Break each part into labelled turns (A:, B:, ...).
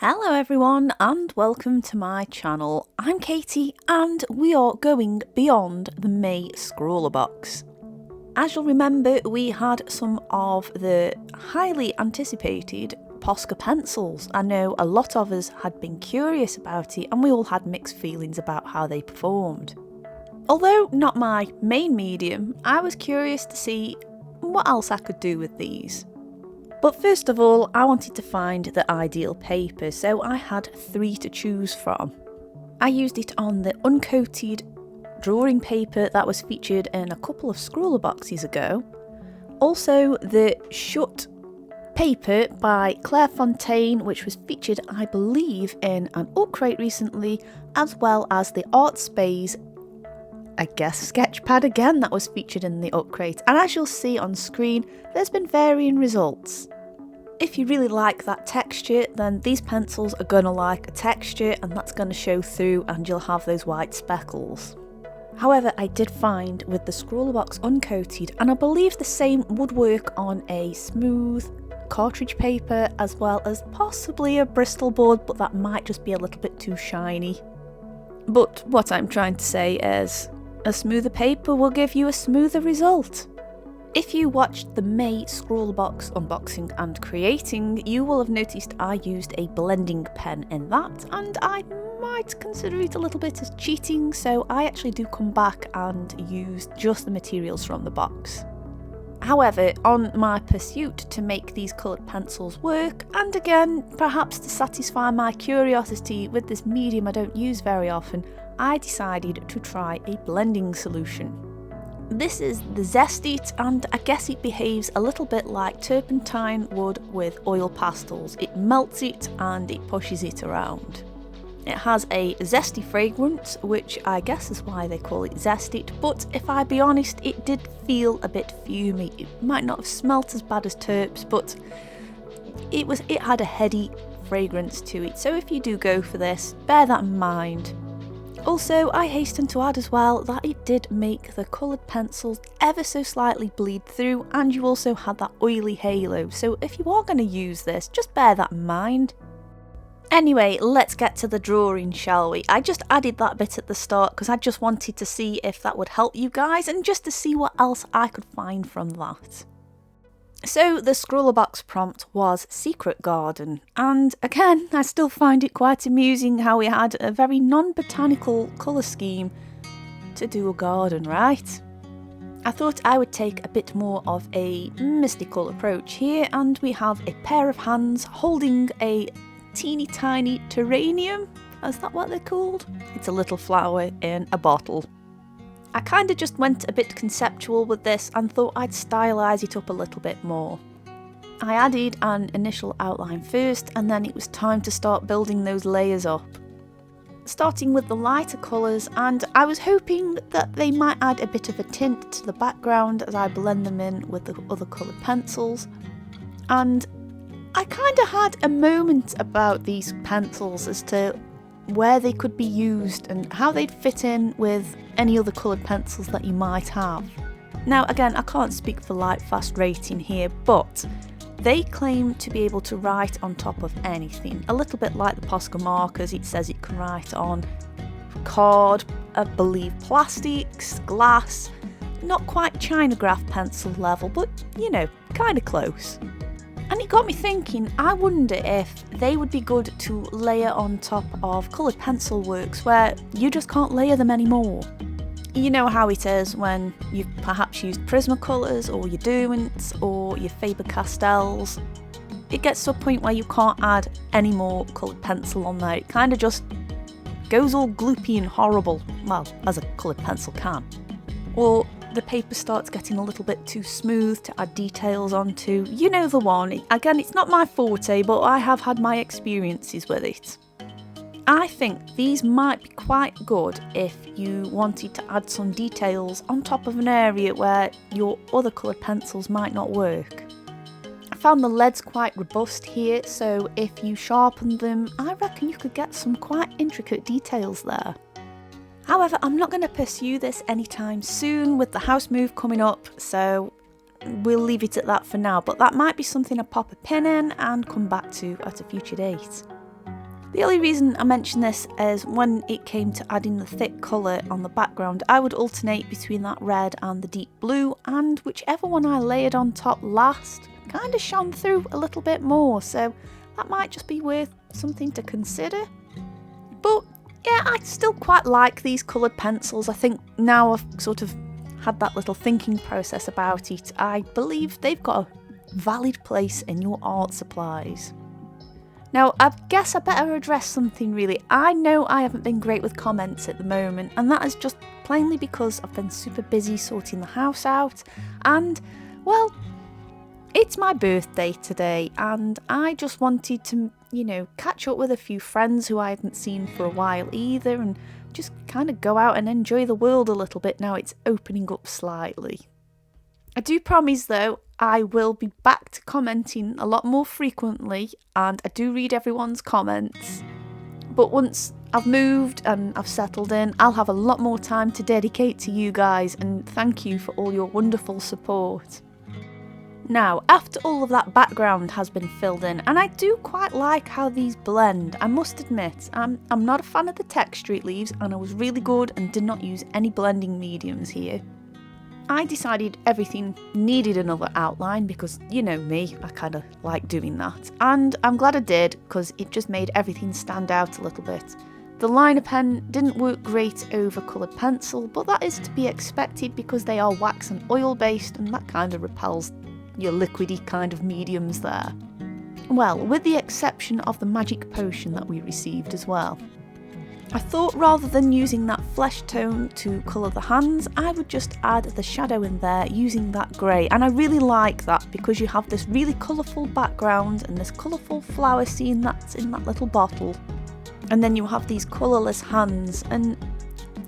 A: Hello everyone and welcome to my channel. I'm Katie and we are going beyond the May Scrawlrbox. As you'll remember, we had some of the highly anticipated Posca pencils. I know a lot of us had been curious about it and we all had mixed feelings about how they performed. Although not my main medium, I was curious to see what else I could do with these. But first of all, I wanted to find the ideal paper, so I had 3 to choose from. I used it on the uncoated drawing paper that was featured in a couple of Scrawlrboxes ago. Also the shut paper by Claire Fontaine, which was featured I believe in an upgrade recently, as well as the Art Space, I guess, sketch pad again that was featured in the upgrade. And as you'll see on screen, there's been varying results. If you really like that texture, then these pencils are going to like a texture and that's going to show through and you'll have those white speckles. However, I did find with the Scrawlrbox uncoated, and I believe the same would work on a smooth cartridge paper as well as possibly a Bristol board, but that might just be a little bit too shiny. But what I'm trying to say is, a smoother paper will give you a smoother result. If you watched the May Scrawlrbox unboxing and creating, you will have noticed I used a blending pen in that, and I might consider it a little bit as cheating, so I actually do come back and use just the materials from the box. However, on my pursuit to make these coloured pencils work, and again, perhaps to satisfy my curiosity with this medium I don't use very often, I decided to try a blending solution. This is the Zest-It, and I guess it behaves a little bit like turpentine would with oil pastels. It melts it and it pushes it around. It has a zesty fragrance, which I guess is why they call it Zest-It, but if I be honest, it did feel a bit fumey. It might not have smelt as bad as terps, but it had a heady fragrance to it, so if you do go for this, bear that in mind. Also, I hasten to add as well that it did make the coloured pencils ever so slightly bleed through, and you also had that oily halo, so if you are going to use this, just bear that in mind. Anyway, let's get to the drawing, shall we? I just added that bit at the start because I just wanted to see if that would help you guys and just to see what else I could find from that. So the Scrawlrbox prompt was Secret Garden, and again I still find it quite amusing how we had a very non-botanical colour scheme to do a garden, right? I thought I would take a bit more of a mystical approach here, and we have a pair of hands holding a teeny tiny terrarium, is that what they're called? It's a little flower in a bottle. I kind of just went a bit conceptual with this and thought I'd stylise it up a little bit more. I added an initial outline first, and then it was time to start building those layers up. Starting with the lighter colours, and I was hoping that they might add a bit of a tint to the background as I blend them in with the other coloured pencils. And I kind of had a moment about these pencils as to where they could be used and how they'd fit in with any other coloured pencils that you might have. Now again, I can't speak for Lightfast rating here, but they claim to be able to write on top of anything. A little bit like the Posca markers, it says it can write on card, I believe plastics, glass, not quite Chinograph pencil level, but you know, kind of close. And it got me thinking, I wonder if they would be good to layer on top of coloured pencil works where you just can't layer them anymore. You know how it is when you've perhaps used Prismacolors or your Derwents or your Faber-Castells. It gets to a point where you can't add any more coloured pencil on there. It kind of just goes all gloopy and horrible, well, as a coloured pencil can. Or the paper starts getting a little bit too smooth to add details onto. You know the one. Again, it's not my forte, but I have had my experiences with it. I think these might be quite good if you wanted to add some details on top of an area where your other coloured pencils might not work. I found the leads quite robust here, so if you sharpen them, I reckon you could get some quite intricate details there. However, I'm not going to pursue this anytime soon with the house move coming up, so we'll leave it at that for now, but that might be something I pop a pin in and come back to at a future date. The only reason I mention this is when it came to adding the thick colour on the background, I would alternate between that red and the deep blue, and whichever one I layered on top last kind of shone through a little bit more, so that might just be worth something to consider. But yeah, I still quite like these coloured pencils. I think now I've sort of had that little thinking process about it, I believe they've got a valid place in your art supplies. Now, I guess I better address something really. I know I haven't been great with comments at the moment, and that is just plainly because I've been super busy sorting the house out, and, well, it's my birthday today, and I just wanted to, catch up with a few friends who I hadn't seen for a while either, and just kind of go out and enjoy the world a little bit now it's opening up slightly. I do promise though, I will be back to commenting a lot more frequently, and I do read everyone's comments. But once I've moved and I've settled in, I'll have a lot more time to dedicate to you guys, and thank you for all your wonderful support. Now, after all of that background has been filled in, and I do quite like how these blend, I must admit, I'm not a fan of the texture it leaves, and I was really good and did not use any blending mediums here. I decided everything needed another outline because, you know me, I kind of like doing that. And I'm glad I did because it just made everything stand out a little bit. The liner pen didn't work great over coloured pencil, but that is to be expected because they are wax and oil based, and that kind of repels your liquidy kind of mediums there. Well, with the exception of the magic potion that we received as well. I thought rather than using that flesh tone to colour the hands, I would just add the shadow in there using that grey, and I really like that because you have this really colourful background and this colourful flower scene that's in that little bottle, and then you have these colourless hands, and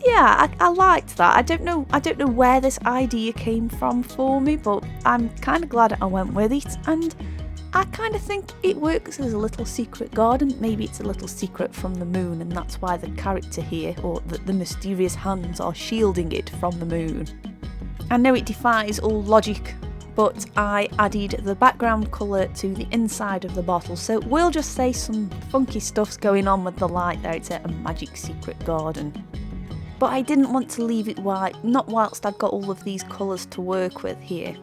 A: yeah, I liked that. I don't know where this idea came from for me, but I'm kind of glad I went with it, and I kind of think it works as a little secret garden. Maybe it's a little secret from the moon, and that's why the character here, or the mysterious hands, are shielding it from the moon. I know it defies all logic, but I added the background colour to the inside of the bottle, so we'll just say some funky stuff's going on with the light there. It's a magic secret garden. But I didn't want to leave it white, not whilst I'd got all of these colours to work with here.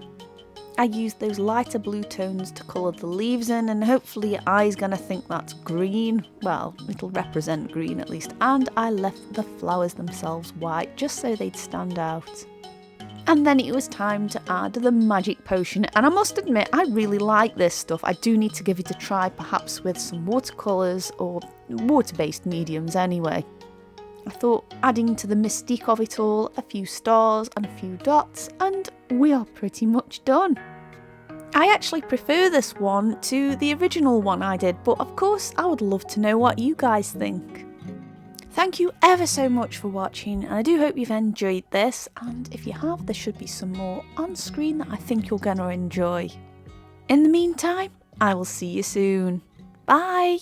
A: I used those lighter blue tones to colour the leaves in, and hopefully your eye's gonna think that's green. Well, it'll represent green at least. And I left the flowers themselves white, just so they'd stand out. And then it was time to add the magic potion, and I must admit I really like this stuff. I do need to give it a try, perhaps with some watercolours or water-based mediums anyway. I thought adding to the mystique of it all, a few stars and a few dots, and we are pretty much done. I actually prefer this one to the original one I did, but of course I would love to know what you guys think. Thank you ever so much for watching, and I do hope you've enjoyed this, and if you have, there should be some more on screen that I think you're going to enjoy. In the meantime, I will see you soon. Bye!